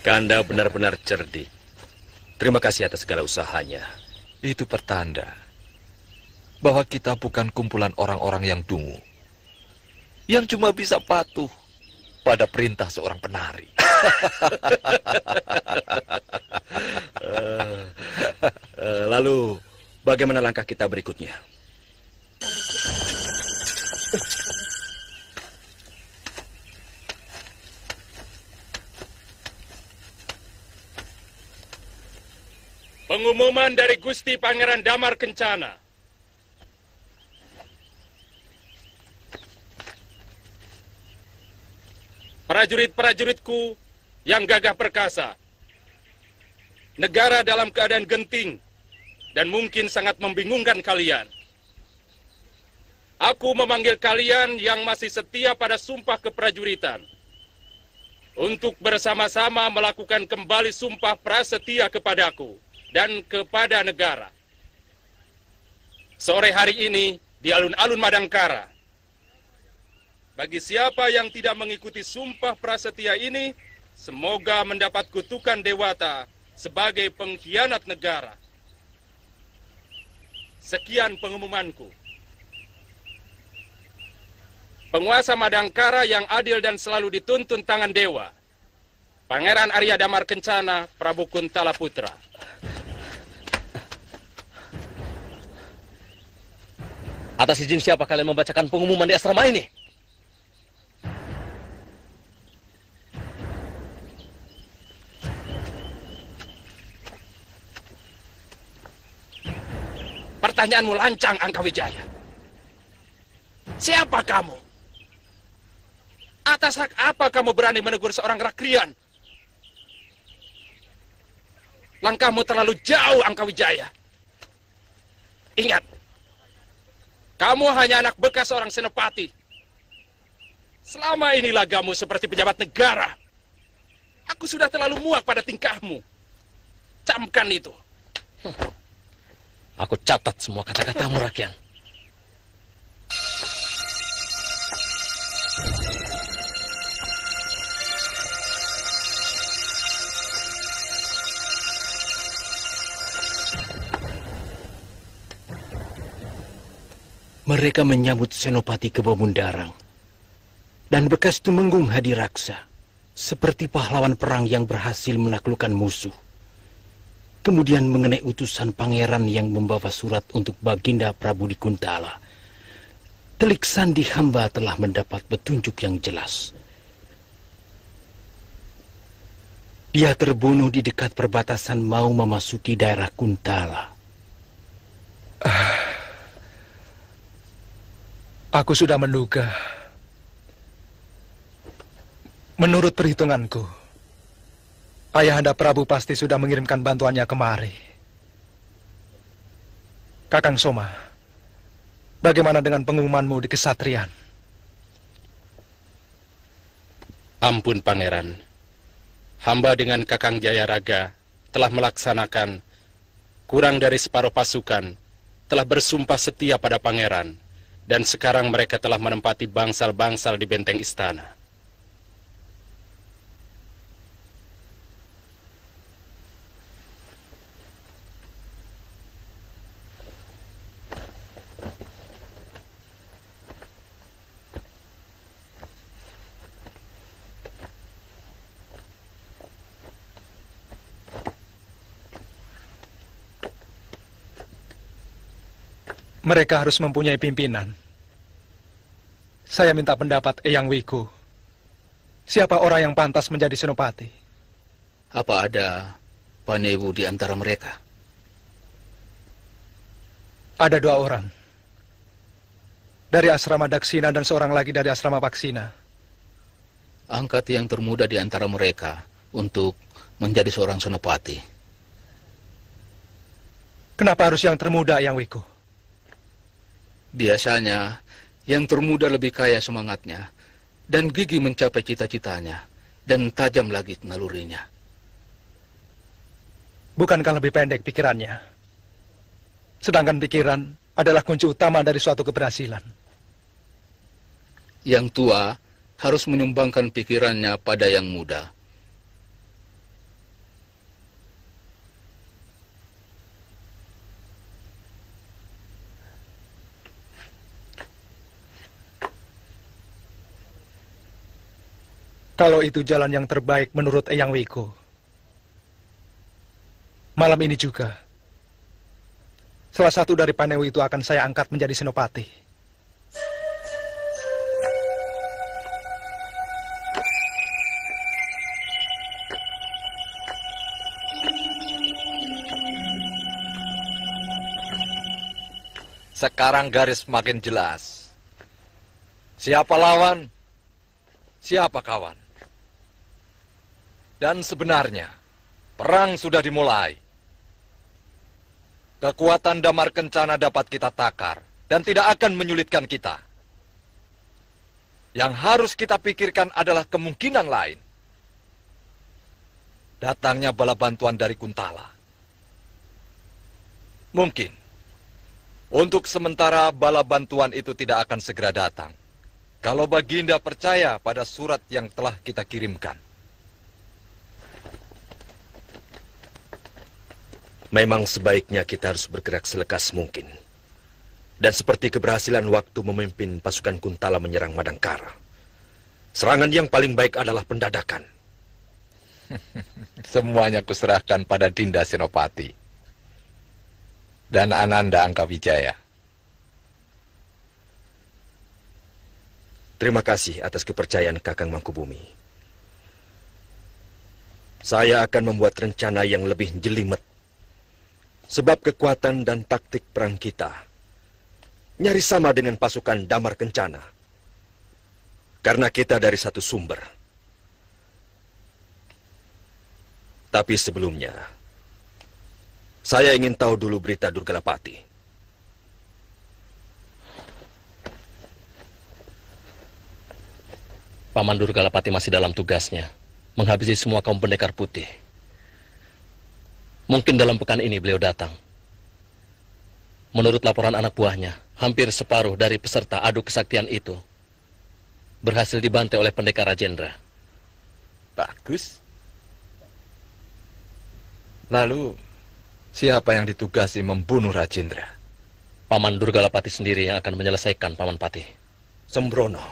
Kanda benar-benar cerdik. Terima kasih atas segala usahanya. Itu pertanda bahwa kita bukan kumpulan orang-orang yang dungu, yang cuma bisa patuh pada perintah seorang penari. Lalu, bagaimana langkah kita berikutnya? Pengumuman dari Gusti Pangeran Damar Kencana. Prajurit-prajuritku yang gagah perkasa. Negara dalam keadaan genting dan mungkin sangat membingungkan kalian. Aku memanggil kalian yang masih setia pada sumpah keprajuritan untuk bersama-sama melakukan kembali sumpah prasetia kepadaku dan kepada negara. Sore hari ini di alun-alun Madangkara. Bagi siapa yang tidak mengikuti sumpah prasetia ini, semoga mendapat kutukan Dewata sebagai pengkhianat negara. Sekian pengumumanku. Penguasa Madangkara yang adil dan selalu dituntun tangan dewa. Pangeran Arya Damar Kencana, Prabu Kuntala Putra. Atas izin siapa kalian membacakan pengumuman di asrama ini? Pertanyaanmu lancang, Angkawijaya. Siapa kamu? Atas hak apa kamu berani menegur seorang rakrian? Langkahmu terlalu jauh, Angkawijaya. Ingat, kamu hanya anak bekas seorang senopati. Selama ini lagamu seperti pejabat negara. Aku sudah terlalu muak pada tingkahmu. Camkan itu. Aku catat semua kata-katamu, Rakyat. Mereka menyambut Senopati ke Bomundarang dan bekas Tumenggung Hadiraksa seperti pahlawan perang yang berhasil menaklukkan musuh. Kemudian mengenai utusan pangeran yang membawa surat untuk Baginda Prabu di Kuntala, telik sandi hamba telah mendapat petunjuk yang jelas. Dia terbunuh di dekat perbatasan mau memasuki daerah Kuntala. Aku sudah menduga. Menurut perhitunganku, Ayahanda Prabu pasti sudah mengirimkan bantuannya kemari. Kakang Soma, bagaimana dengan pengumumanmu di Kesatrian? Ampun, Pangeran. Hamba dengan Kakang Jayaraga telah melaksanakan kurang dari separuh pasukan, telah bersumpah setia pada Pangeran. Dan sekarang mereka telah menempati bangsal-bangsal di benteng istana. Mereka harus mempunyai pimpinan. Saya minta pendapat Eyang Wiku. Siapa orang yang pantas menjadi senopati? Apa ada Panewu di antara mereka? Ada 2 orang. Dari asrama Daksina dan seorang lagi dari asrama Paksina. Angkat yang termuda di antara mereka untuk menjadi seorang senopati. Kenapa harus yang termuda, Eyang Wiku? Biasanya, yang termuda lebih kaya semangatnya, dan gigih mencapai cita-citanya, dan tajam lagi nalurinya. Bukankah lebih pendek pikirannya? Sedangkan pikiran adalah kunci utama dari suatu keberhasilan. Yang tua harus menyumbangkan pikirannya pada yang muda. Kalau itu jalan yang terbaik menurut Eyang Wiko, malam ini juga, salah satu dari Panewu itu akan saya angkat menjadi senopati. Sekarang garis makin jelas. Siapa lawan, siapa kawan. Dan sebenarnya, perang sudah dimulai. Kekuatan Damar Kencana dapat kita takar dan tidak akan menyulitkan kita. Yang harus kita pikirkan adalah kemungkinan lain. Datangnya bala bantuan dari Kuntala. Mungkin. Untuk sementara bala bantuan itu tidak akan segera datang. Kalau Baginda percaya pada surat yang telah kita kirimkan. Memang sebaiknya kita harus bergerak selekas mungkin. Dan seperti keberhasilan waktu memimpin pasukan Kuntala menyerang Madangkara. Serangan yang paling baik adalah pendadakan. Semuanya kuserahkan pada Dinda Senopati. Dan Ananda Angkawijaya. Terima kasih atas kepercayaan Kakang Mangkubumi. Saya akan membuat rencana yang lebih jelimet. Sebab kekuatan dan taktik perang kita nyaris sama dengan pasukan Damar Kencana. Karena kita dari satu sumber. Tapi sebelumnya, saya ingin tahu dulu berita Durgalapati. Paman Durgalapati masih dalam tugasnya, menghabisi semua kaum pendekar putih. Mungkin dalam pekan ini beliau datang. Menurut laporan anak buahnya, hampir separuh dari peserta adu kesaktian itu berhasil dibantai oleh pendekar Rajendra. Bagus. Lalu, siapa yang ditugasi membunuh Rajendra? Paman Durgalapati sendiri yang akan menyelesaikan, Paman Patih. Sembrono,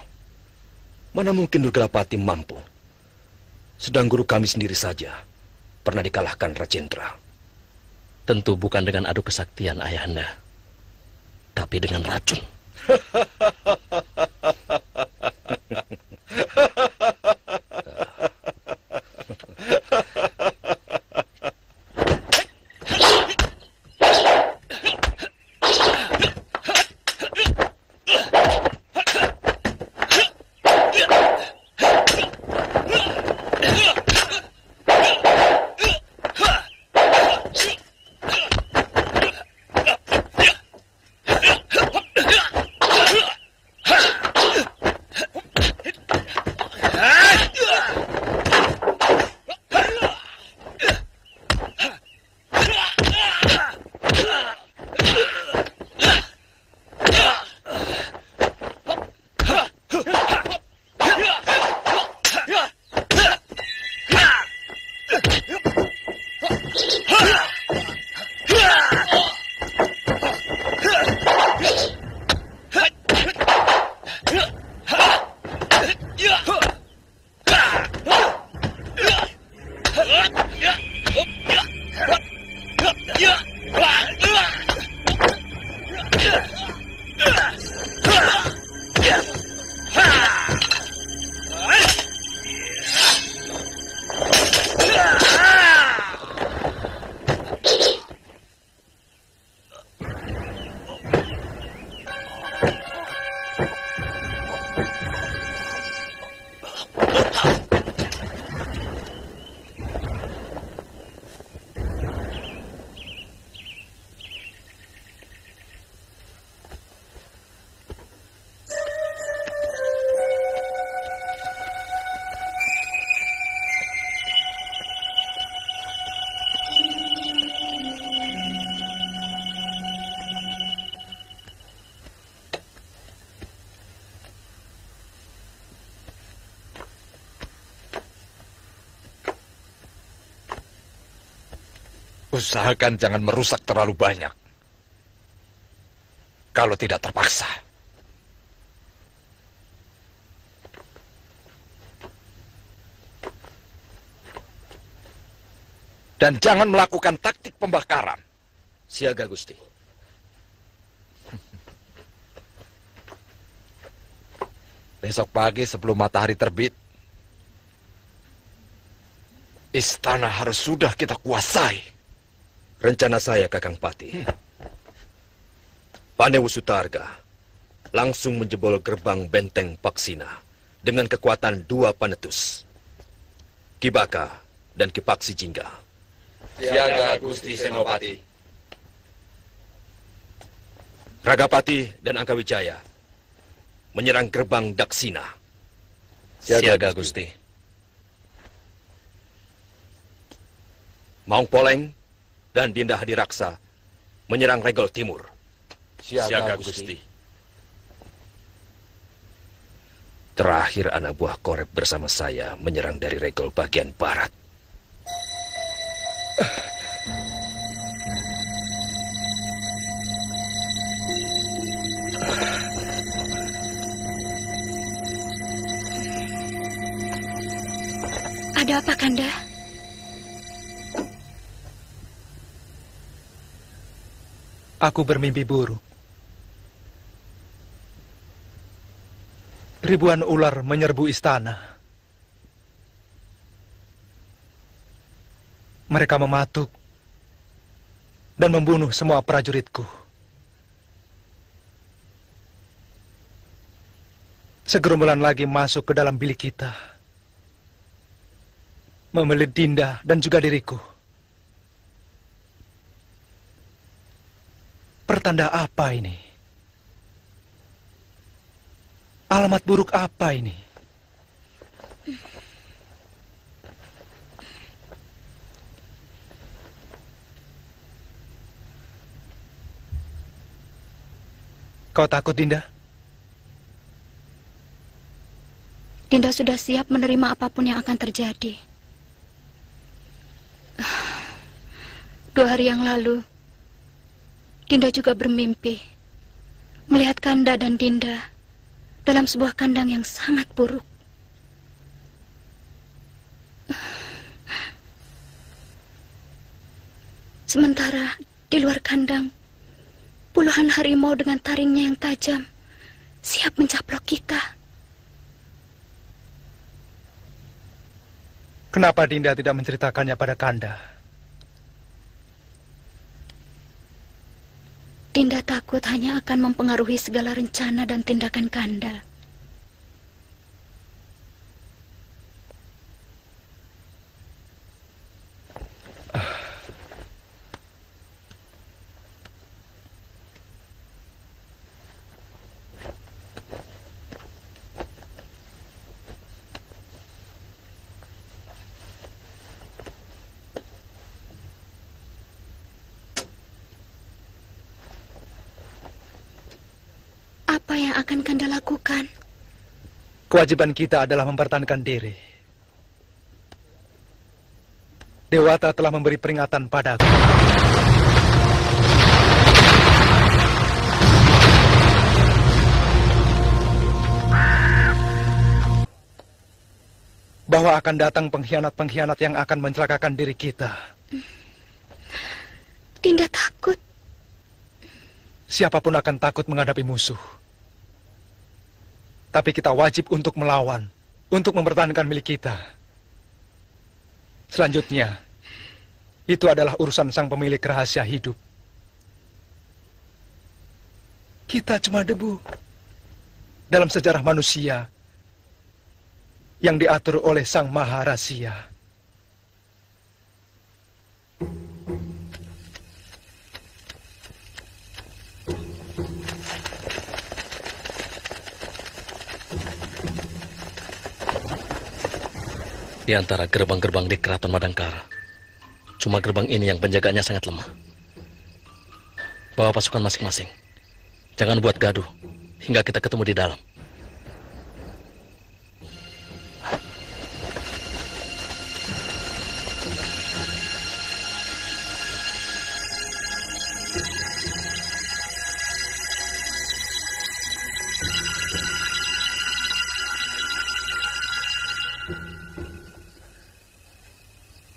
mana mungkin Durgalapati mampu? Sedang guru kami sendiri saja pernah dikalahkan Rajendra. Tentu bukan dengan adu kesaktian, Ayahanda, tapi dengan racun. Usahakan jangan merusak terlalu banyak. Kalau tidak terpaksa. Dan jangan melakukan taktik pembakaran. Siaga, Gusti. Besok pagi sebelum matahari terbit, istana harus sudah kita kuasai. Rencana saya, Kakang Pati. Panewu Sutarga langsung menjebol gerbang benteng Paksina dengan kekuatan 2 panetus, Ki Baka dan Ki Paksi Jingga. Siaga, Gusti Senopati. Ragapati dan Angkawijaya menyerang gerbang Daksina. Siaga, Gusti. Maung Poleng dan Dinda Hadiraksa menyerang Regol Timur. Siaga, Gusti. Terakhir anak buah Korep bersama saya menyerang dari Regol bagian barat. Ada apa, Kanda? Aku bermimpi buruk. Ribuan ular menyerbu istana. Mereka mematuk dan membunuh semua prajuritku. Segerombolan lagi masuk ke dalam bilik kita, membelit Dinda dan juga diriku. Pertanda apa ini? Alamat buruk apa ini? Kau takut, Dinda? Dinda sudah siap menerima apapun yang akan terjadi. 2 hari yang lalu, Dinda juga bermimpi melihat Kanda dan Dinda dalam sebuah kandang yang sangat buruk. Sementara di luar kandang, puluhan harimau dengan taringnya yang tajam siap mencaplok kita. Kenapa Dinda tidak menceritakannya pada Kanda? Dinda takut hanya akan mempengaruhi segala rencana dan tindakan Kanda. Apa yang akan Kanda lakukan? Kewajiban kita adalah mempertahankan diri. Dewata telah memberi peringatan padaku. Bahwa akan datang pengkhianat-pengkhianat yang akan mencelakakan diri kita. Dinda takut. Siapapun akan takut menghadapi musuh. Tapi kita wajib untuk melawan, untuk mempertahankan milik kita. Selanjutnya, itu adalah urusan sang pemilik rahasia hidup. Kita cuma debu dalam sejarah manusia yang diatur oleh Sang Maha Rahasia. Di antara gerbang-gerbang di Keraton Madangkara, cuma gerbang ini yang penjaganya sangat lemah. Bawa pasukan masing-masing. Jangan buat gaduh hingga kita ketemu di dalam.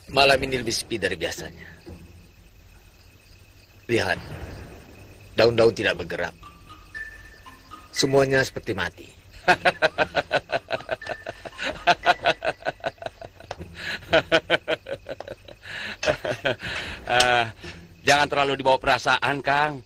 Malam ini lebih sepi dari biasanya. Lihat, daun-daun tidak bergerak. Semuanya seperti mati. Jangan terlalu dibawa perasaan, Kang.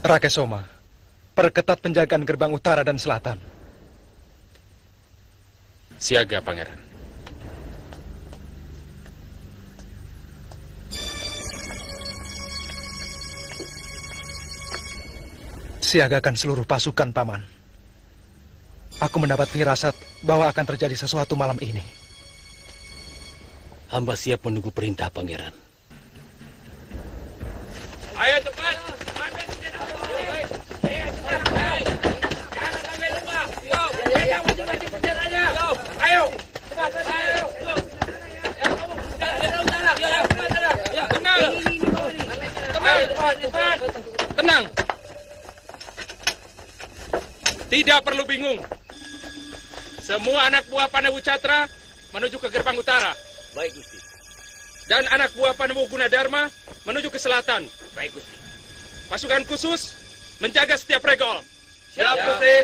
Rakesoma, perketat penjagaan gerbang utara dan selatan. Siaga, Pangeran. Siagakan seluruh pasukan, Paman. Aku mendapat firasat bahwa akan terjadi sesuatu malam ini. Hamba siap menunggu perintah, Pangeran. Ayo cepat! Tenang. Tidak perlu bingung. Semua anak buah Panewu Catra menuju ke gerbang utara. Baik, Gusti. Dan anak buah Panewu Gunadarma menuju ke selatan. Baik, Gusti. Pasukan khusus menjaga setiap regol. Siap, Gusti.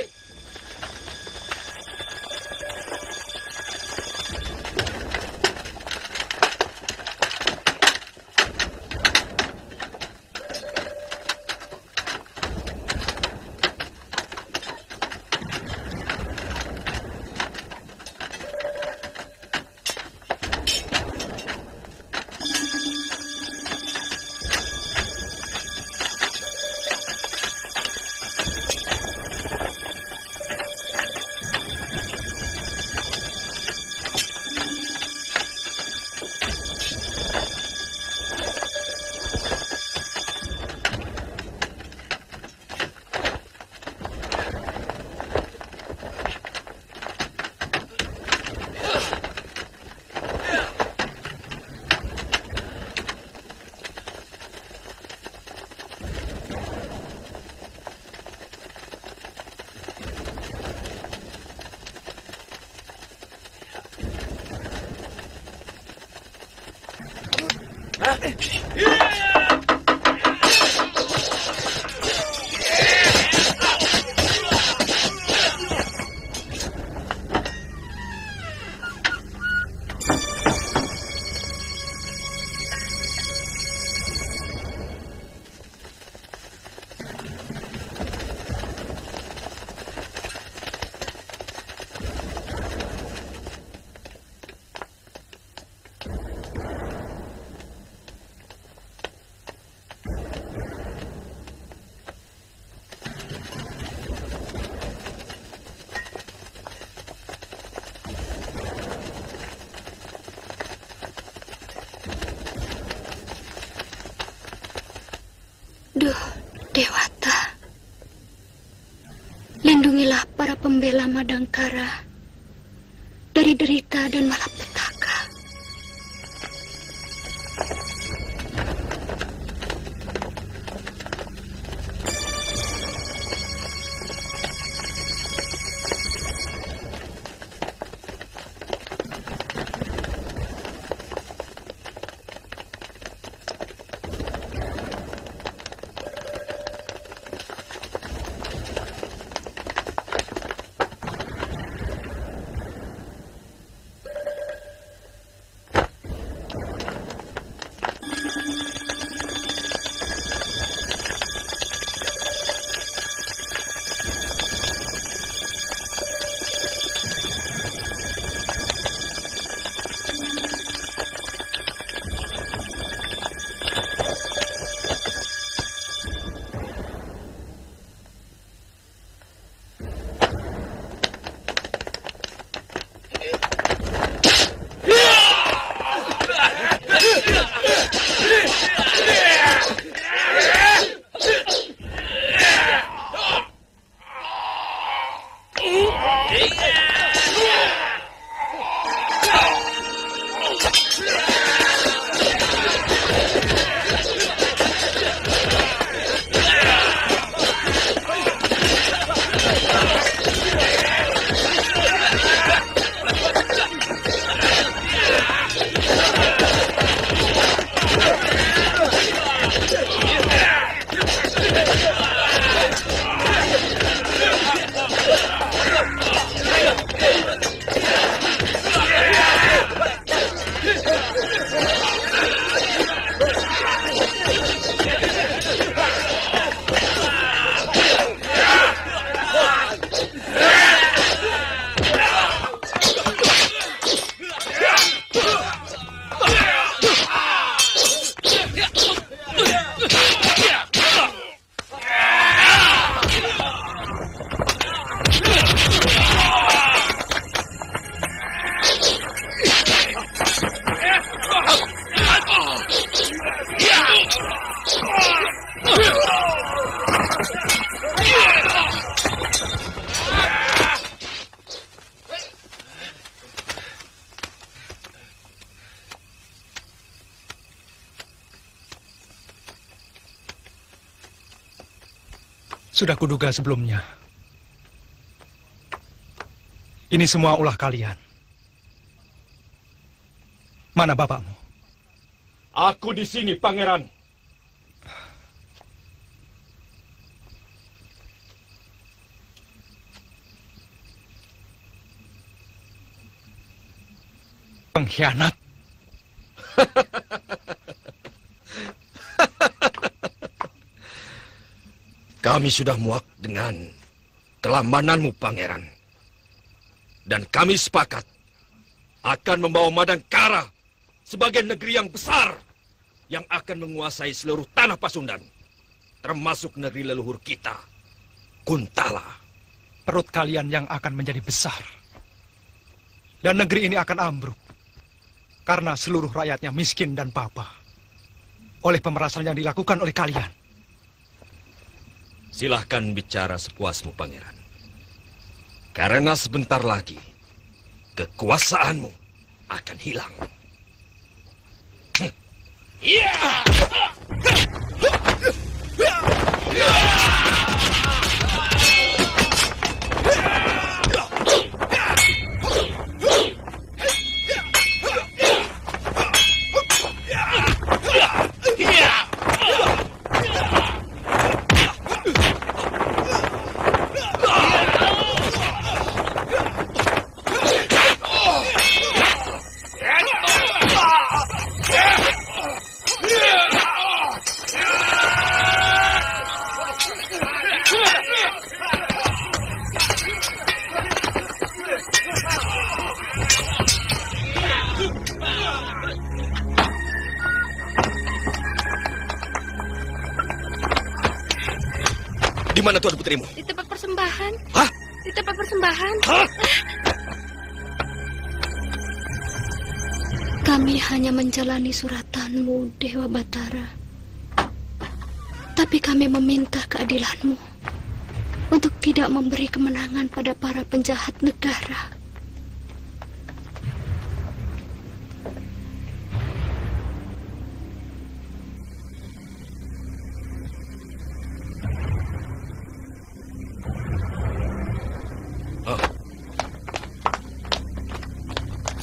Duh, Dewata. Lindungilah para pembela Madangkara dari derita dan malapetaka. Sudah kuduga sebelumnya. Ini semua ulah kalian. Mana bapakmu? Aku di sini, Pangeran. Pengkhianat. Kami sudah muak dengan kelamananmu, Pangeran. Dan kami sepakat akan membawa Madangkara sebagai negeri yang besar yang akan menguasai seluruh tanah Pasundan, termasuk negeri leluhur kita, Kuntala. Perut kalian yang akan menjadi besar. Dan negeri ini akan ambruk karena seluruh rakyatnya miskin dan papa oleh pemerasan yang dilakukan oleh kalian. Silahkan bicara sepuasmu, Pangeran. Karena sebentar lagi, kekuasaanmu akan hilang. Di mana Tuan Putrimu? Di tempat persembahan. Hah? Di tempat persembahan. Hah? Kami hanya menjalani suratanmu, Dewa Batara. Tapi kami meminta keadilanmu untuk tidak memberi kemenangan pada para penjahat negara.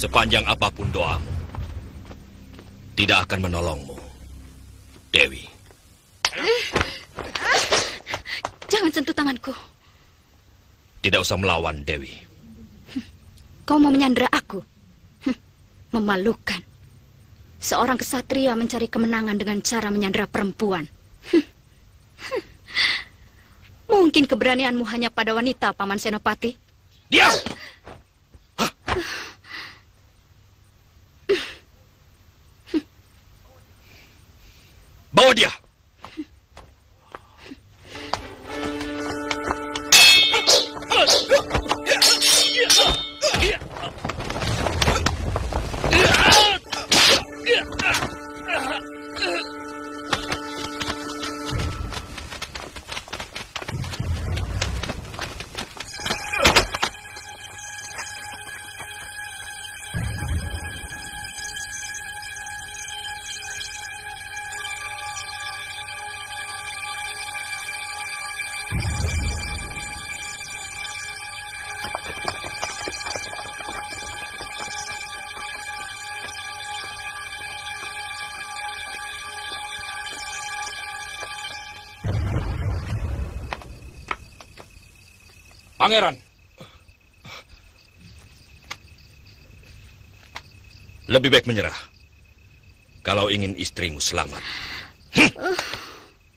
Sepanjang apapun doamu, tidak akan menolongmu, Dewi. Jangan sentuh tanganku. Tidak usah melawan, Dewi. Kau mau menyandera aku? Memalukan. Seorang kesatria mencari kemenangan dengan cara menyandera perempuan. Mungkin keberanianmu hanya pada wanita, Paman Senopati. Diam! Bawa dia! Pangeran, lebih baik menyerah kalau ingin istrimu selamat.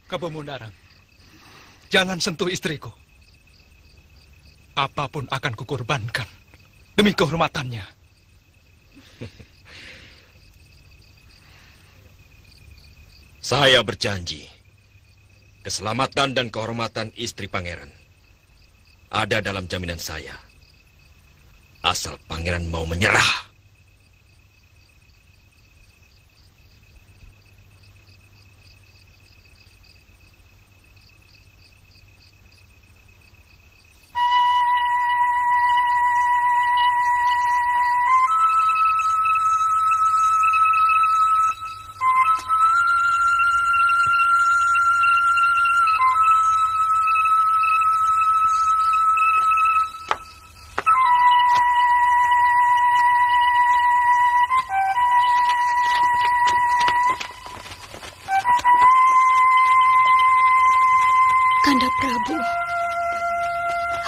Kebemundaran, jangan sentuh istriku. Apapun akan kukorbankan demi kehormatannya. Saya berjanji, keselamatan dan kehormatan istri pangeran ada dalam jaminan saya. Asal pangeran mau menyerah. Kanda Prabu,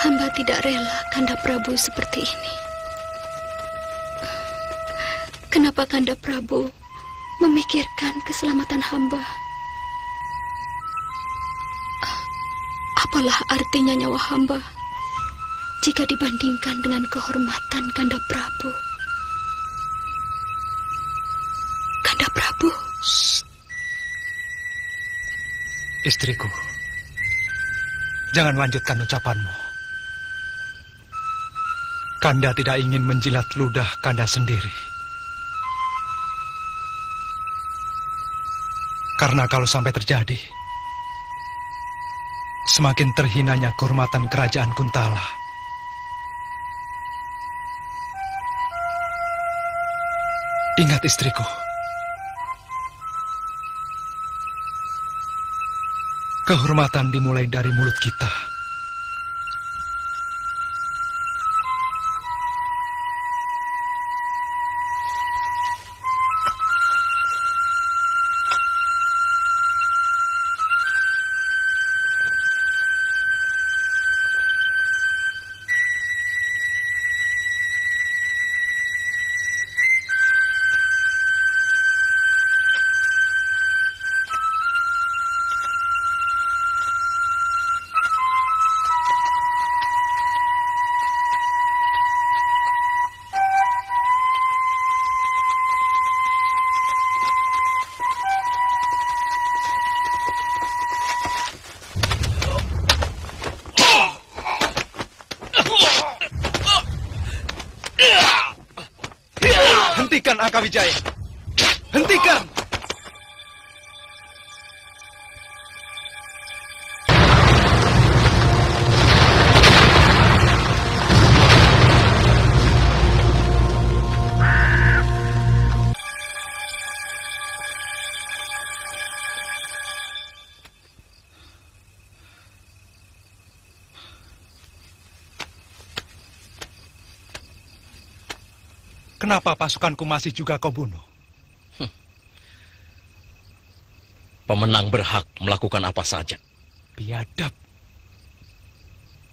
hamba tidak rela Kanda Prabu seperti ini. Kenapa Kanda Prabu memikirkan keselamatan hamba? Apalah artinya nyawa hamba jika dibandingkan dengan kehormatan Kanda Prabu? Kanda Prabu. Istriku, jangan lanjutkan ucapanmu. Kanda tidak ingin menjilat ludah Kanda sendiri. Karena kalau sampai terjadi, semakin terhinanya kehormatan kerajaan Kuntala. Ingat istriku, kehormatan dimulai dari mulut kita. Hentikan Akawijaya! Hentikan! Kenapa pasukanku masih juga kau bunuh? Pemenang berhak melakukan apa saja. Biadab.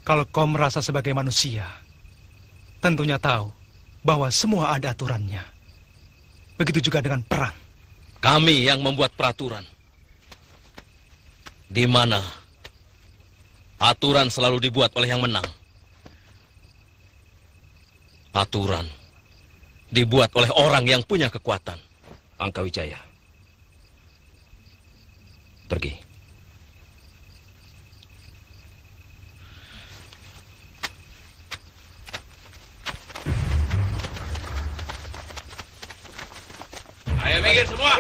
Kalau kau merasa sebagai manusia, tentunya tahu bahwa semua ada aturannya. Begitu juga dengan perang. Kami yang membuat peraturan. Di mana aturan selalu dibuat oleh yang menang. Aturan dibuat oleh orang yang punya kekuatan. Angkawijaya, pergi. Ayo minggir semua.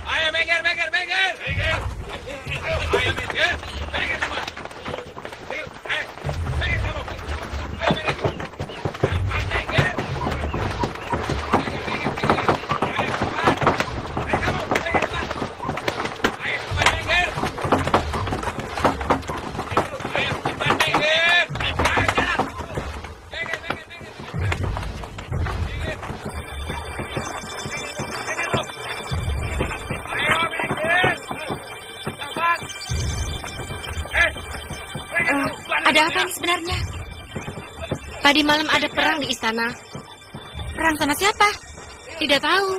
Ayo minggir, minggir, minggir. Ayo minggir, minggir semua. Ayo, minggir kamu. Ayo minggir. Minggir. Ada apa ini sebenarnya? Tadi malam ada perang di istana. Perang sama siapa? Tidak tahu.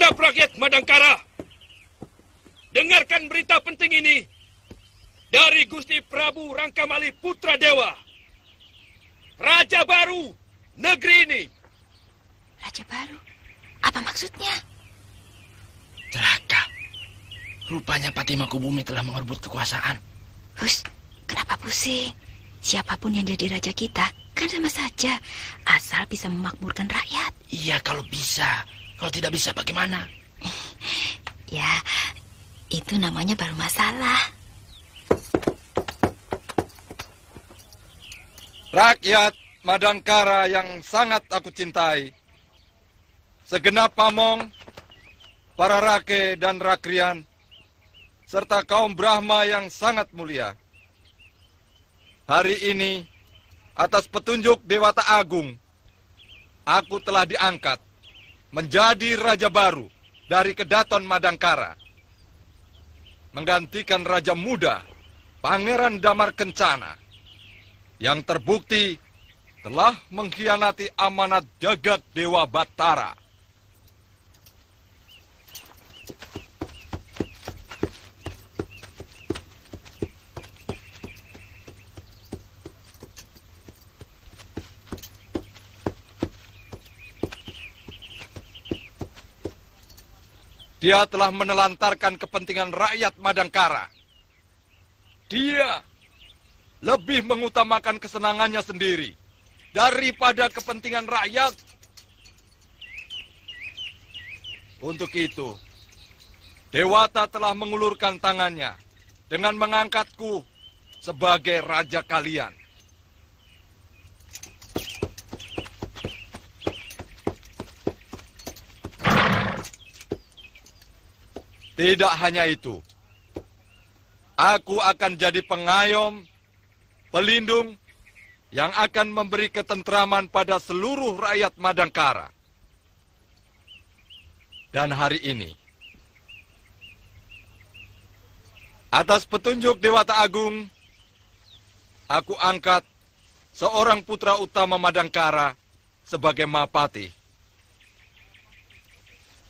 Segenap rakyat Madangkara, dengarkan berita penting ini dari Gusti Prabu Rangkamali Putra Dewa, Raja baru negeri ini. Raja baru? Apa maksudnya? Celaka. Rupanya Pati Mangkubumi telah mengerebut kekuasaan. Hus, kenapa pusing? Siapapun yang jadi raja kita, kan sama saja. Asal bisa memakmurkan rakyat. Iya, kalau bisa. Kalau tidak bisa, bagaimana? Ya, itu namanya baru masalah. Rakyat Madangkara yang sangat aku cintai, segenap pamong, para rake dan rakrian, serta kaum Brahma yang sangat mulia. Hari ini, atas petunjuk Dewata Agung, aku telah diangkat menjadi raja baru dari Kedaton Madangkara, menggantikan raja muda, Pangeran Damar Kencana, yang terbukti telah mengkhianati amanat jagat Dewa Batara. Dia telah menelantarkan kepentingan rakyat Madangkara. Dia lebih mengutamakan kesenangannya sendiri daripada kepentingan rakyat. Untuk itu, Dewata telah mengulurkan tangannya dengan mengangkatku sebagai raja kalian. Tidak hanya itu, aku akan jadi pengayom, pelindung, yang akan memberi ketentraman pada seluruh rakyat Madangkara. Dan hari ini, atas petunjuk Dewata Agung, aku angkat seorang putra utama Madangkara sebagai Mahapati.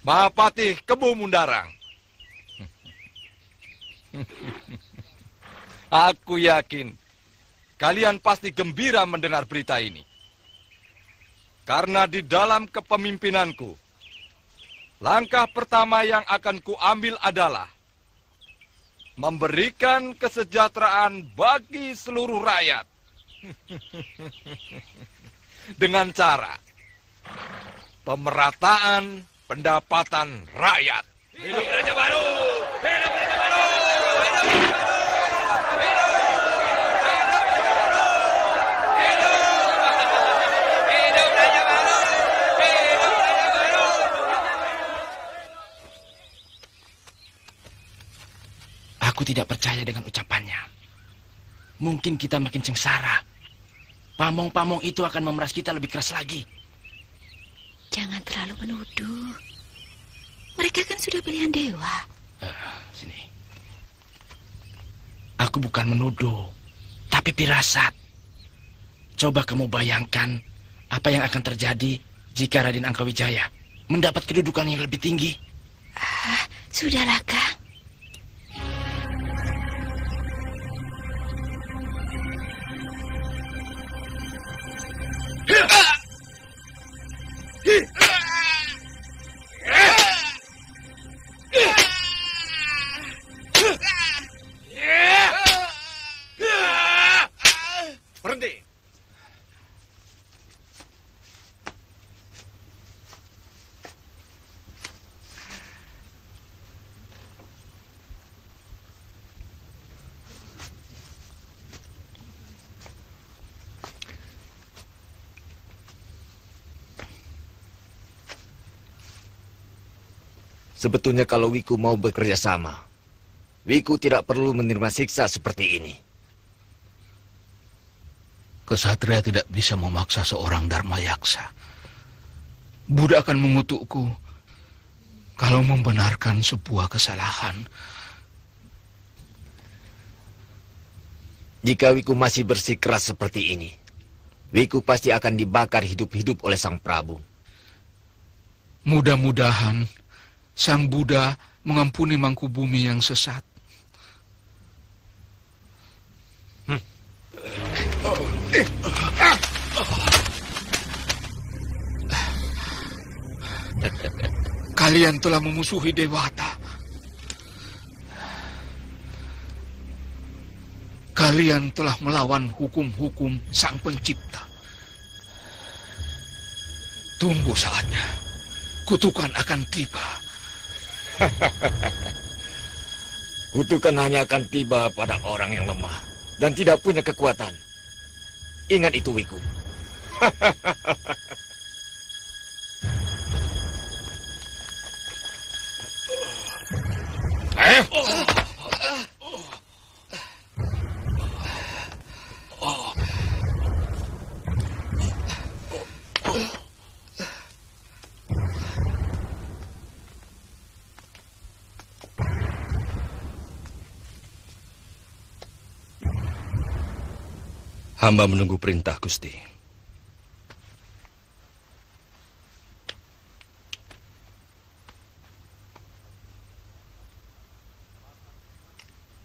Mahapati Kebo Mundarang. Aku yakin kalian pasti gembira mendengar berita ini. Karena di dalam kepemimpinanku, langkah pertama yang akan kuambil adalah memberikan kesejahteraan bagi seluruh rakyat. Dengan cara pemerataan pendapatan rakyat. Hidup Raja Baru! Hidup Raja Baru! Aku tidak percaya dengan ucapannya. Mungkin kita makin sengsara. Pamong-pamong itu akan memeras kita lebih keras lagi. Jangan terlalu menuduh. Mereka kan sudah pilihan dewa. Sini. Aku bukan menuduh, tapi firasat. Coba kamu bayangkan apa yang akan terjadi jika Raden Angkawijaya mendapat kedudukan yang lebih tinggi. Sudahlah, Kang. Berhenti. Sebetulnya kalau Wiku mau bekerja sama, Wiku tidak perlu menerima siksa seperti ini. Kesatria tidak bisa memaksa seorang Dharma Yaksa. Buddha akan mengutukku kalau membenarkan sebuah kesalahan. Jika Wiku masih bersikeras seperti ini, Wiku pasti akan dibakar hidup-hidup oleh Sang Prabu. Mudah-mudahan Sang Buddha mengampuni Mangkubumi yang sesat. Kalian telah memusuhi Dewata. Kalian telah melawan hukum-hukum Sang Pencipta. Tunggu saatnya. Kutukan akan tiba. Kutukan hanya akan tiba pada orang yang lemah dan tidak punya kekuatan. Ingat itu, Wiku. Hamba menunggu perintah, Gusti.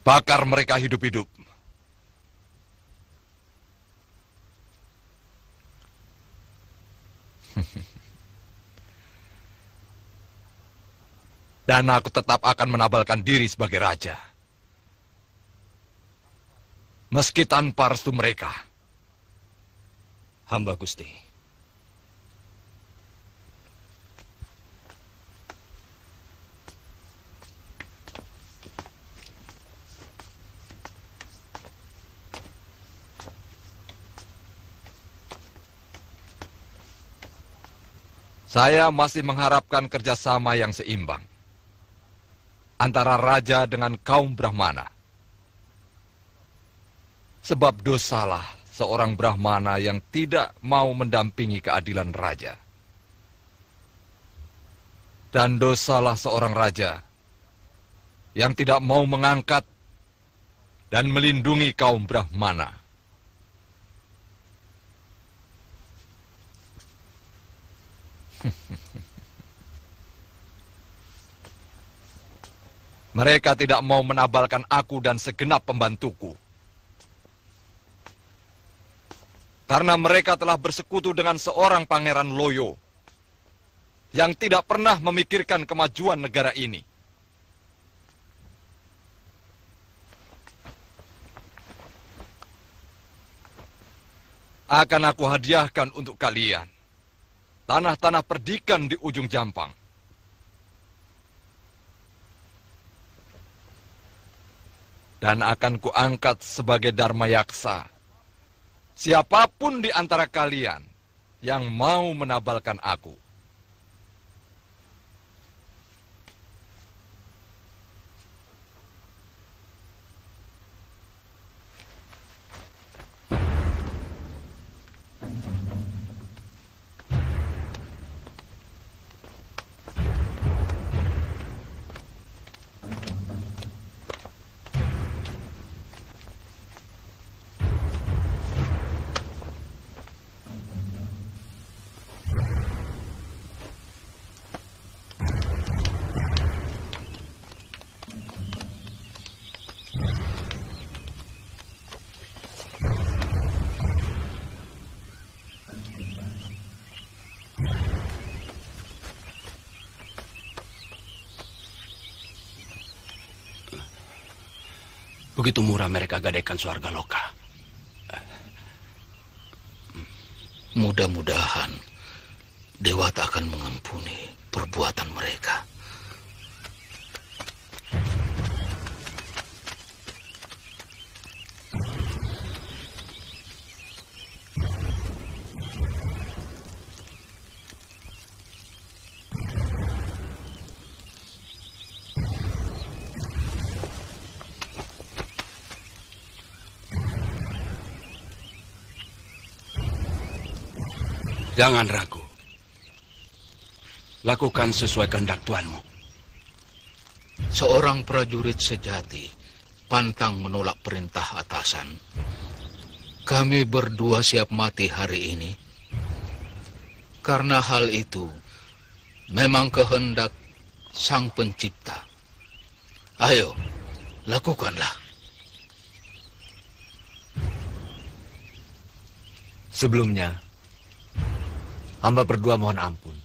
Bakar mereka hidup-hidup. Dan aku tetap akan menabalkan diri sebagai raja. Meski tanpa restu mereka. Hamba, Gusti. Saya masih mengharapkan kerjasama yang seimbang antara raja dengan kaum Brahmana. Sebab dosalah seorang Brahmana yang tidak mau mendampingi keadilan raja. Dan dosalah seorang raja yang tidak mau mengangkat dan melindungi kaum Brahmana. Mereka tidak mau menabalkan aku dan segenap pembantuku. Karena mereka telah bersekutu dengan seorang Pangeran Loyo yang tidak pernah memikirkan kemajuan negara ini. Akan aku hadiahkan untuk kalian tanah-tanah perdikan di ujung Jampang. Dan akan kuangkat sebagai Dharma Yaksa siapapun di antara kalian yang mau menabalkan aku. Begitu murah mereka gadaikan Swarga Loka. Mudah-mudahan Dewata akan mengampuni perbuatan mereka. Jangan ragu. Lakukan sesuai kehendak tuanmu. Seorang prajurit sejati pantang menolak perintah atasan. Kami berdua siap mati hari ini. Karena hal itu memang kehendak Sang Pencipta. Ayo, lakukanlah. Sebelumnya, hamba berdua mohon ampun.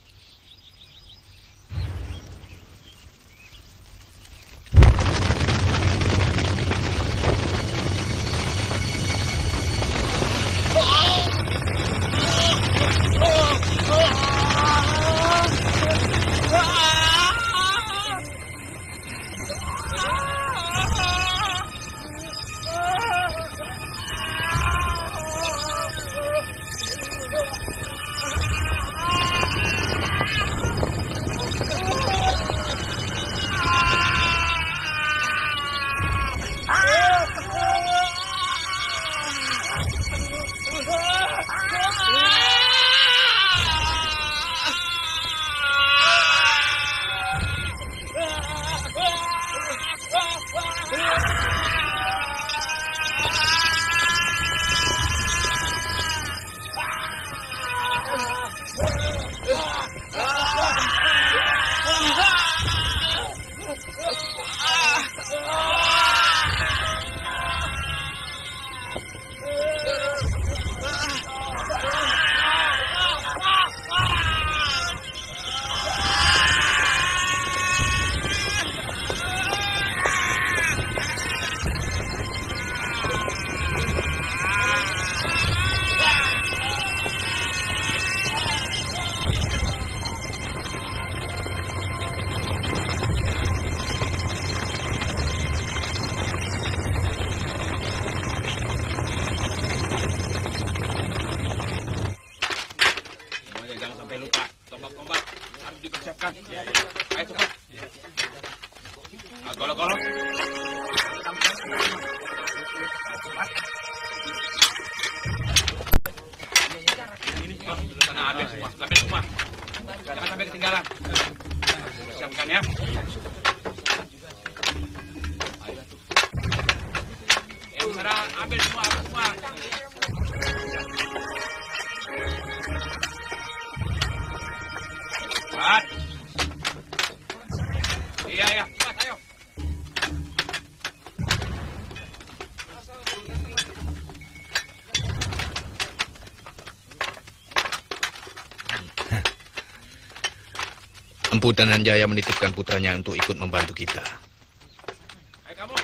Empu Dananjaya menitipkan putranya untuk ikut membantu kita.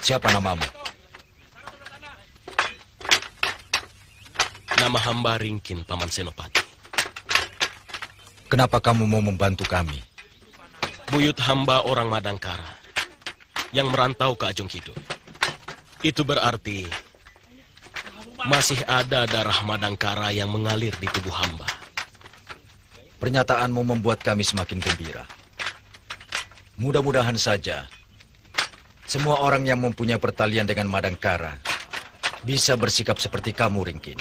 Siapa namamu? Nama hamba Ringkin, Paman Senopati. Kenapa kamu mau membantu kami? Buyut hamba orang Madangkara yang merantau ke Ajung Kidul. Itu berarti masih ada darah Madangkara yang mengalir di tubuh hamba. Pernyataanmu membuat kami semakin gembira. Mudah-mudahan saja semua orang yang mempunyai pertalian dengan Madangkara bisa bersikap seperti kamu, Ringkin.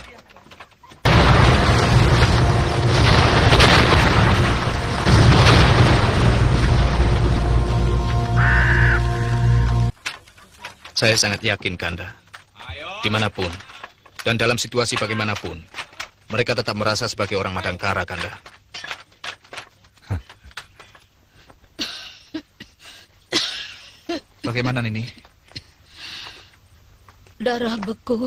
Saya sangat yakin, Kanda. Dimanapun dan dalam situasi bagaimanapun, mereka tetap merasa sebagai orang Madangkara, Kanda. Bagaimana, Nini? Darah beku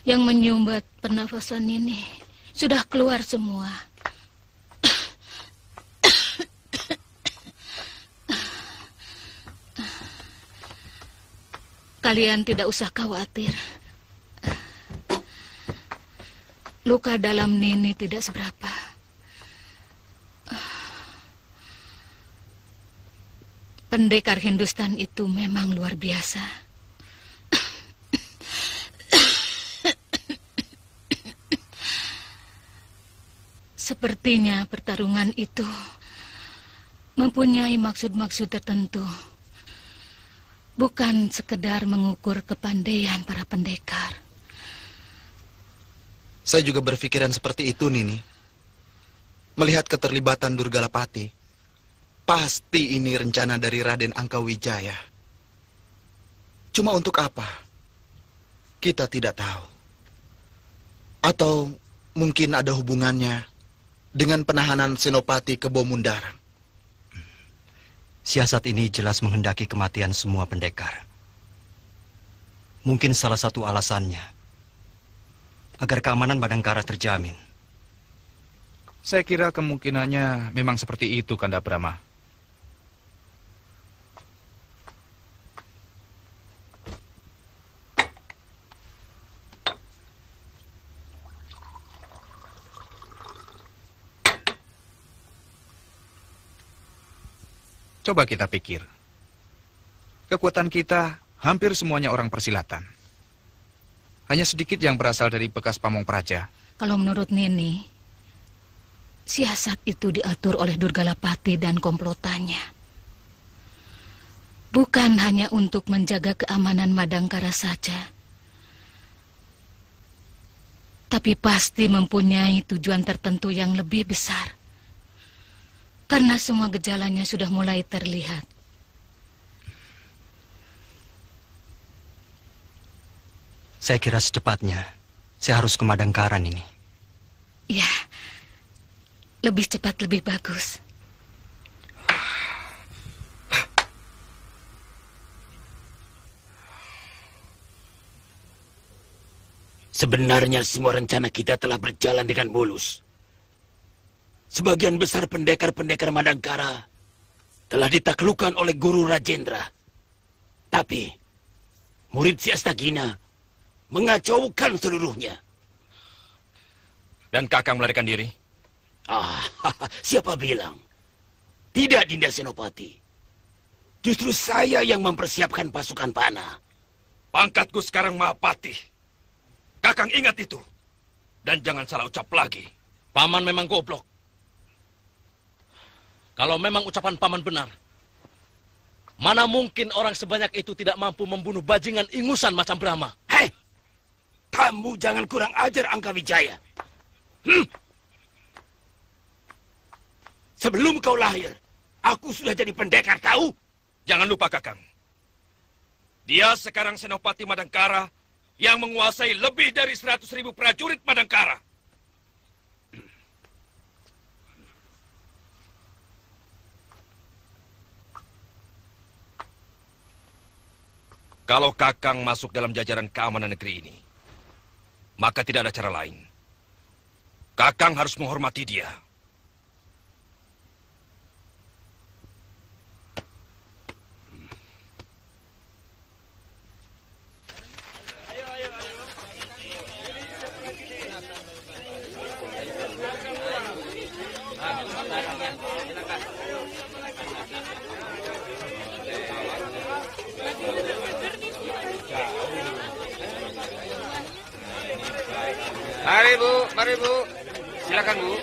yang menyumbat pernafasan Nini sudah keluar semua. Kalian tidak usah khawatir. Luka dalam Nini tidak seberapa. Pendekar Hindustan itu memang luar biasa. Sepertinya pertarungan itu mempunyai maksud-maksud tertentu. Bukan sekedar mengukur kepandaian para pendekar. Saya juga berpikiran seperti itu, Nini. Melihat keterlibatan Durgalapati, pasti ini rencana dari Raden Angkawijaya. Cuma untuk apa? Kita tidak tahu. Atau mungkin ada hubungannya dengan penahanan Senopati Kebo Mundaran. Siasat ini jelas menghendaki kematian semua pendekar. Mungkin salah satu alasannya agar keamanan Madangkara terjamin. Saya kira kemungkinannya memang seperti itu, Kanda Brahma. Coba kita pikir. Kekuatan kita hampir semuanya orang persilatan. Hanya sedikit yang berasal dari bekas pamong praja. Kalau menurut Nini, siasat itu diatur oleh Durgalapati dan komplotannya. Bukan hanya untuk menjaga keamanan Madangkara saja, tapi pasti mempunyai tujuan tertentu yang lebih besar. Karena semua gejalanya sudah mulai terlihat. Saya kira secepatnya saya harus ke Madangkaran ini. Ya, lebih cepat lebih bagus. Sebenarnya semua rencana kita telah berjalan dengan mulus. Sebagian besar pendekar-pendekar Madangkara telah ditaklukkan oleh Guru Rajendra. Tapi murid si Astagina mengacaukan seluruhnya. Dan Kakang melarikan diri? Siapa bilang? Tidak, Dinda Senopati. Justru saya yang mempersiapkan pasukan panah. Pangkatku sekarang Mahapati. Kakang ingat itu. Dan jangan salah ucap lagi. Paman memang goblok. Kalau memang ucapan paman benar, mana mungkin orang sebanyak itu tidak mampu membunuh bajingan ingusan macam Brahma? Hei, kamu jangan kurang ajar, Angkawijaya. Sebelum kau lahir, aku sudah jadi pendekar, tahu? Jangan lupa, Kakang. Dia sekarang Senopati Madangkara yang menguasai lebih dari 100.000 prajurit Madangkara. Kalau Kakang masuk dalam jajaran keamanan negeri ini, maka tidak ada cara lain. Kakang harus menghormati dia. Mari Bu, silakan Bu.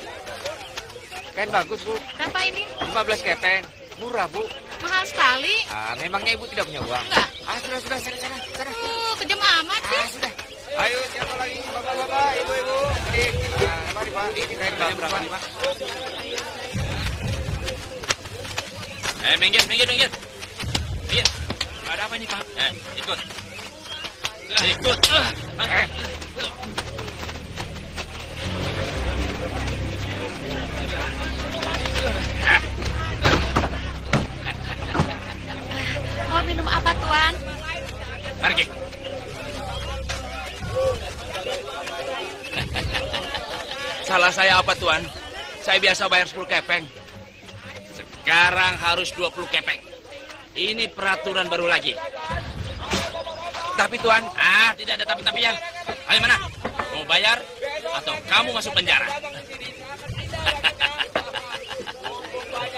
Kain bagus Bu. Berapa ini? 15 kepeng, murah Bu. Mahal sekali. Memangnya Ibu tidak punya uang? Enggak. Sudah, sana. Kejam amat sih. Sudah. Ayo, siapa lagi? Bapak-bapak, ibu-ibu. Mari Pak, ini kain bagus berapa nih Pak? Minggir. Ada apa nih Pak? Ikut. Mau minum apa, Tuan? Pergi. Salah saya apa, Tuan? Saya biasa bayar 10 kepeng. Sekarang harus 20 kepeng. Ini peraturan baru lagi. Tapi, Tuan, tidak ada tapi-tapian. Ayo mana? Mau bayar atau kamu masuk penjara?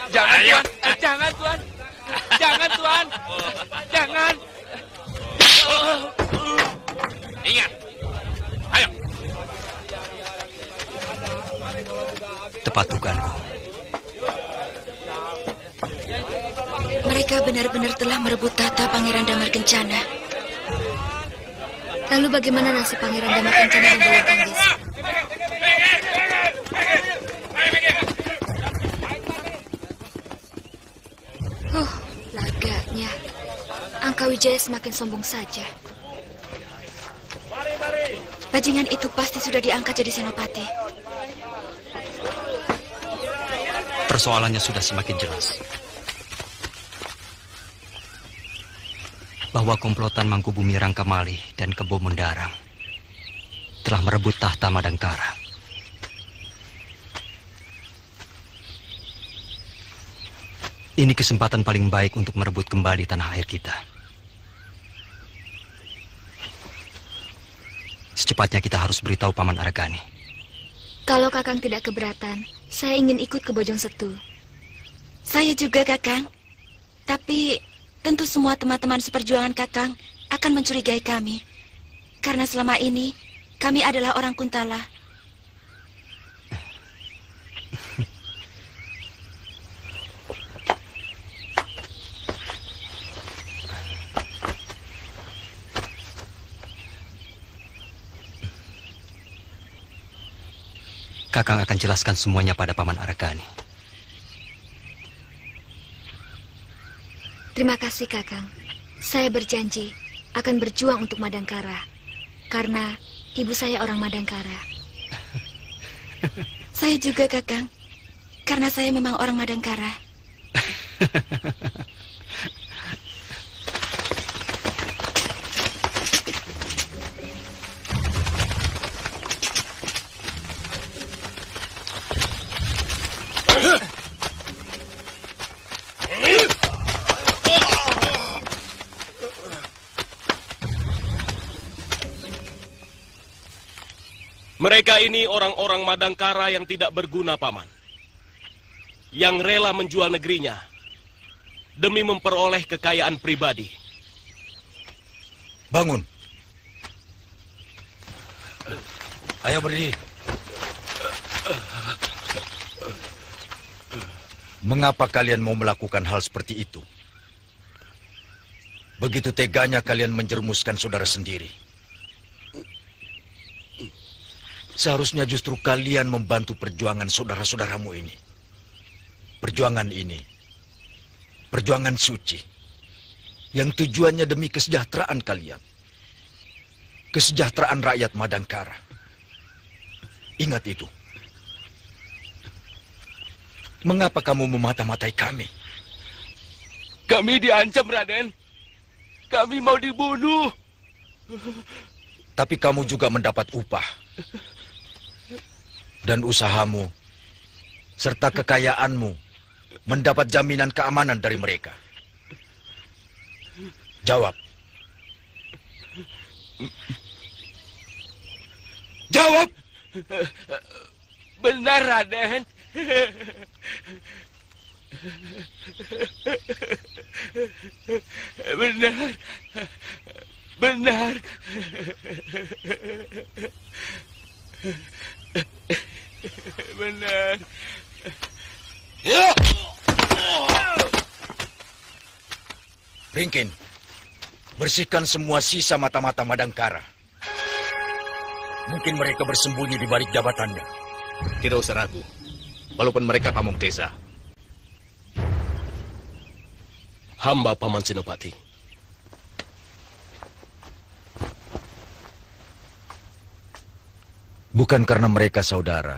Jangan, Ayo. Tuan. Jangan, Tuan. Jangan, Tuan. Jangan. Ingat. Ayo. Tepat dugaanku. Mereka benar-benar telah merebut tahta Pangeran Damar Kencana. Lalu bagaimana nasib Pangeran Damar Kencana dan Dewa Kanggis? Laganya. Angkawijaya semakin sombong saja. Bajingan itu pasti sudah diangkat jadi senopati. Persoalannya sudah semakin jelas. bahwa komplotan Mangkubumi Rangkamali dan Kebo Mendarang telah merebut tahta Madangkara. Ini kesempatan paling baik untuk merebut kembali tanah air kita. Secepatnya kita harus beritahu Paman Aragani. Kalau Kakang tidak keberatan, saya ingin ikut ke Bojong Setu. Saya juga, Kakang. Tapi tentu semua teman-teman seperjuangan Kakang akan mencurigai kami. Karena selama ini kami adalah orang Kuntala. Kakang akan jelaskan semuanya pada Paman Aragani. Terima kasih, Kakang. Saya berjanji akan berjuang untuk Madangkara. Karena ibu saya orang Madangkara. Saya juga, Kakang. Karena saya memang orang Madangkara. Mereka ini orang-orang Madangkara yang tidak berguna, Paman. Yang rela menjual negerinya demi memperoleh kekayaan pribadi. Bangun. Ayo berdiri. Mengapa kalian mau melakukan hal seperti itu? Begitu teganya kalian menjerumuskan saudara sendiri. Seharusnya justru kalian membantu perjuangan saudara-saudaramu ini. Perjuangan ini, perjuangan suci, yang tujuannya demi kesejahteraan kalian. Kesejahteraan rakyat Madangkara. Ingat itu. Mengapa kamu memata-matai kami? Kami diancam, Raden. Kami mau dibunuh. Tapi kamu juga mendapat upah. Dan usahamu, serta kekayaanmu, mendapat jaminan keamanan dari mereka. Jawab. Jawab! Benar, Raden. Benar. Benar. Benar. Ringkin, bersihkan semua sisa mata-mata Madangkara. Mungkin mereka bersembunyi di balik jabatannya. Tidak usah ragu, walaupun mereka pamong desa. Hamba Paman Senopati. Bukan karena mereka saudara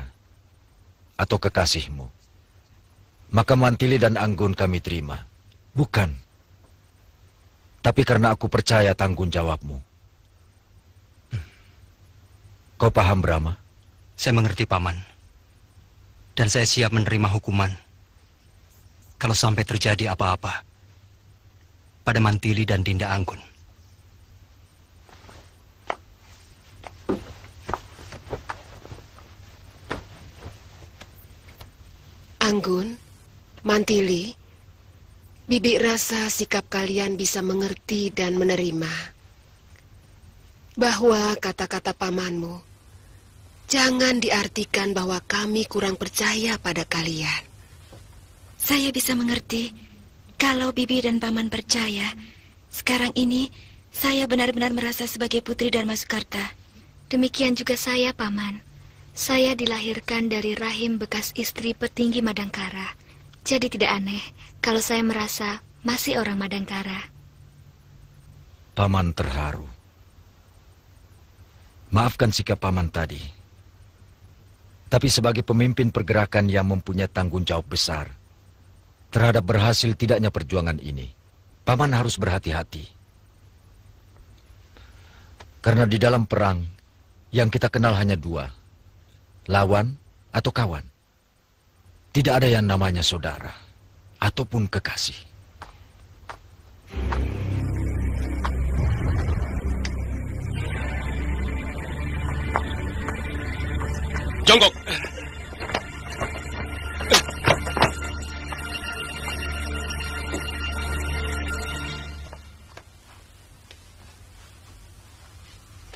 atau kekasihmu, maka Mantili dan Anggun kami terima. Bukan. Tapi karena aku percaya tanggung jawabmu. Kau paham, Brahma? Saya mengerti, Paman. Dan saya siap menerima hukuman kalau sampai terjadi apa-apa pada Mantili dan Dinda Anggun. Anggun, Mantili, Bibi rasa sikap kalian bisa mengerti dan menerima bahwa kata-kata pamanmu jangan diartikan bahwa kami kurang percaya pada kalian. Saya bisa mengerti kalau Bibi dan Paman percaya. Sekarang ini saya benar-benar merasa sebagai putri Dharma Soekarta. Demikian juga saya, Paman. Saya dilahirkan dari rahim bekas istri petinggi Madangkara. Jadi tidak aneh kalau saya merasa masih orang Madangkara. Paman terharu. Maafkan sikap Paman tadi. Tapi sebagai pemimpin pergerakan yang mempunyai tanggung jawab besar terhadap berhasil tidaknya perjuangan ini, Paman harus berhati-hati. Karena di dalam perang, yang kita kenal hanya dua, lawan atau kawan. Tidak ada yang namanya saudara ataupun kekasih. Jongkok!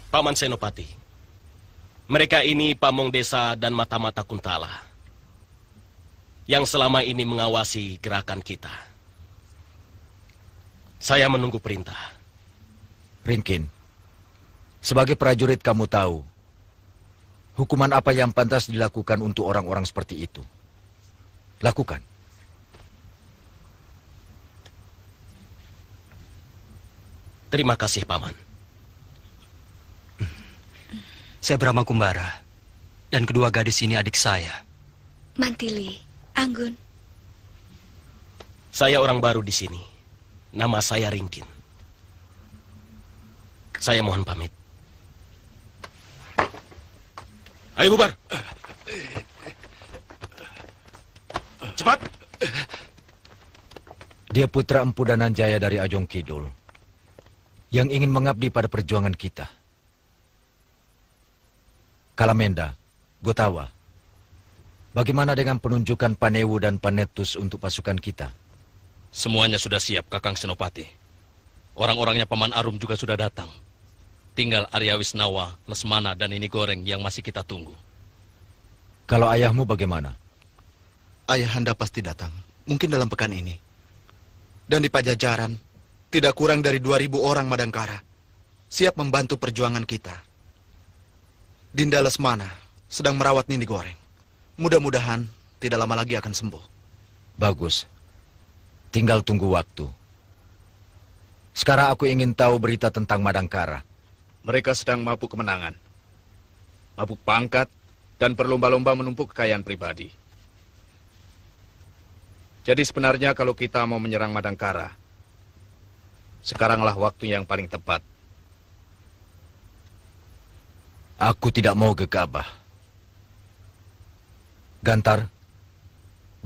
Paman Senopati, mereka ini pamong desa dan mata-mata Kuntala yang selama ini mengawasi gerakan kita. Saya menunggu perintah. Rinkin, sebagai prajurit kamu tahu hukuman apa yang pantas dilakukan untuk orang-orang seperti itu. Lakukan. Terima kasih, Paman. Saya Brahma Kumbara, dan kedua gadis ini adik saya. Mantili, Anggun. Saya orang baru di sini. Nama saya Ringkin. Saya mohon pamit. Ayo bubar. Cepat. Dia putra Empu Dananjaya dari Ajong Kidul yang ingin mengabdi pada perjuangan kita. Kalamenda, Gotawa, bagaimana dengan penunjukan Panewu dan Panetus untuk pasukan kita? Semuanya sudah siap, Kakang Senopati. Orang-orangnya Paman Arum juga sudah datang. Tinggal Arya Wisnawa, Lesmana, dan Ini Goreng yang masih kita tunggu. Kalau ayahmu bagaimana? Ayahanda pasti datang, mungkin dalam pekan ini. Dan di Pajajaran, tidak kurang dari 2.000 orang Madangkara siap membantu perjuangan kita. Dinda Lesmana sedang merawat Nini Goreng. Mudah-mudahan tidak lama lagi akan sembuh. Bagus. Tinggal tunggu waktu. Sekarang aku ingin tahu berita tentang Madangkara. Mereka sedang mabuk kemenangan. Mabuk pangkat dan berlomba-lomba menumpuk kekayaan pribadi. Jadi sebenarnya kalau kita mau menyerang Madangkara, sekaranglah waktu yang paling tepat. Aku tidak mau gegabah. Gantar,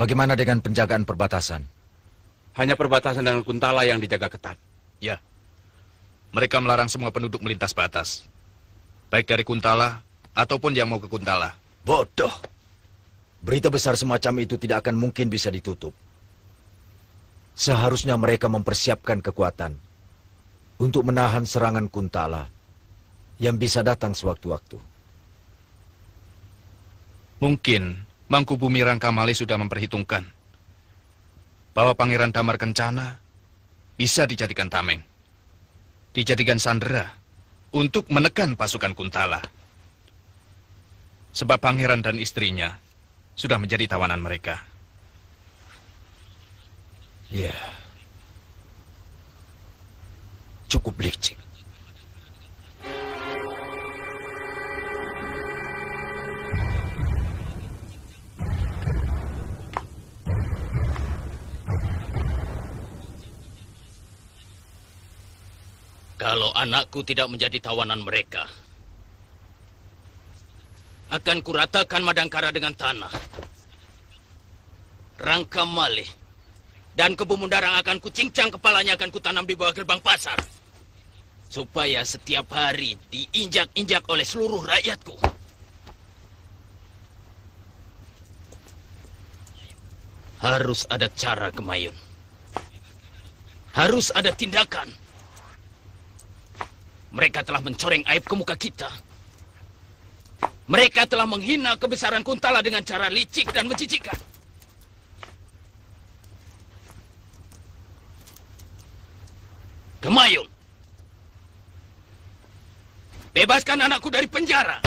bagaimana dengan penjagaan perbatasan? Hanya perbatasan dengan Kuntala yang dijaga ketat. Ya. Mereka melarang semua penduduk melintas batas. Baik dari Kuntala ataupun yang mau ke Kuntala. Bodoh. Berita besar semacam itu tidak akan mungkin bisa ditutup. Seharusnya mereka mempersiapkan kekuatan untuk menahan serangan Kuntala yang bisa datang sewaktu-waktu. Mungkin Mangkubumi Rangkamali sudah memperhitungkan bahwa Pangeran Damar Kencana bisa dijadikan tameng, dijadikan sandera untuk menekan pasukan Kuntala. Sebab pangeran dan istrinya sudah menjadi tawanan mereka. Ya, cukup licik. Kalau anakku tidak menjadi tawanan mereka, akan kuratakan Madangkara dengan tanah. Rangkamalih dan Kebu Mundarang akan kucincang kepalanya, akan kutanam di bawah gerbang pasar. Supaya setiap hari diinjak-injak oleh seluruh rakyatku. Harus ada cara, Gemayun. Harus ada tindakan. Mereka telah mencoreng aib ke muka kita. Mereka telah menghina kebesaran Kuntala dengan cara licik dan menjijikkan. Gemayun, bebaskan anakku dari penjara.